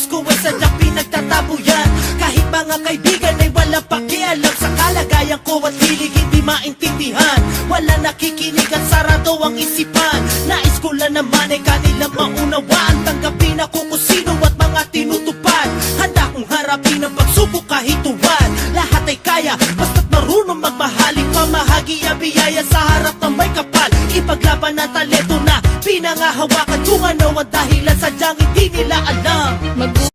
ko ay sadyang pinagtatabuyan. Kahit mga kaibigan ay walang pakialam sa kalagayan ko at hilig hindi maintindihan. Wala nakikinig at sarado ang isipan. Nais ko lang naman ay kanilang maunawaan. Tanggapin ako kung sino at mga tinutupad. Handa kong harapin ang pagsubok kahit tuwan. Lahat ay kaya, basta't marunong magmahaling. Pamahagi ang biyaya sa harap ng may kapal. Ipaglaban ang talento na pinangahawakan. Kung ano ang dahilan sadyang hindi nila alam.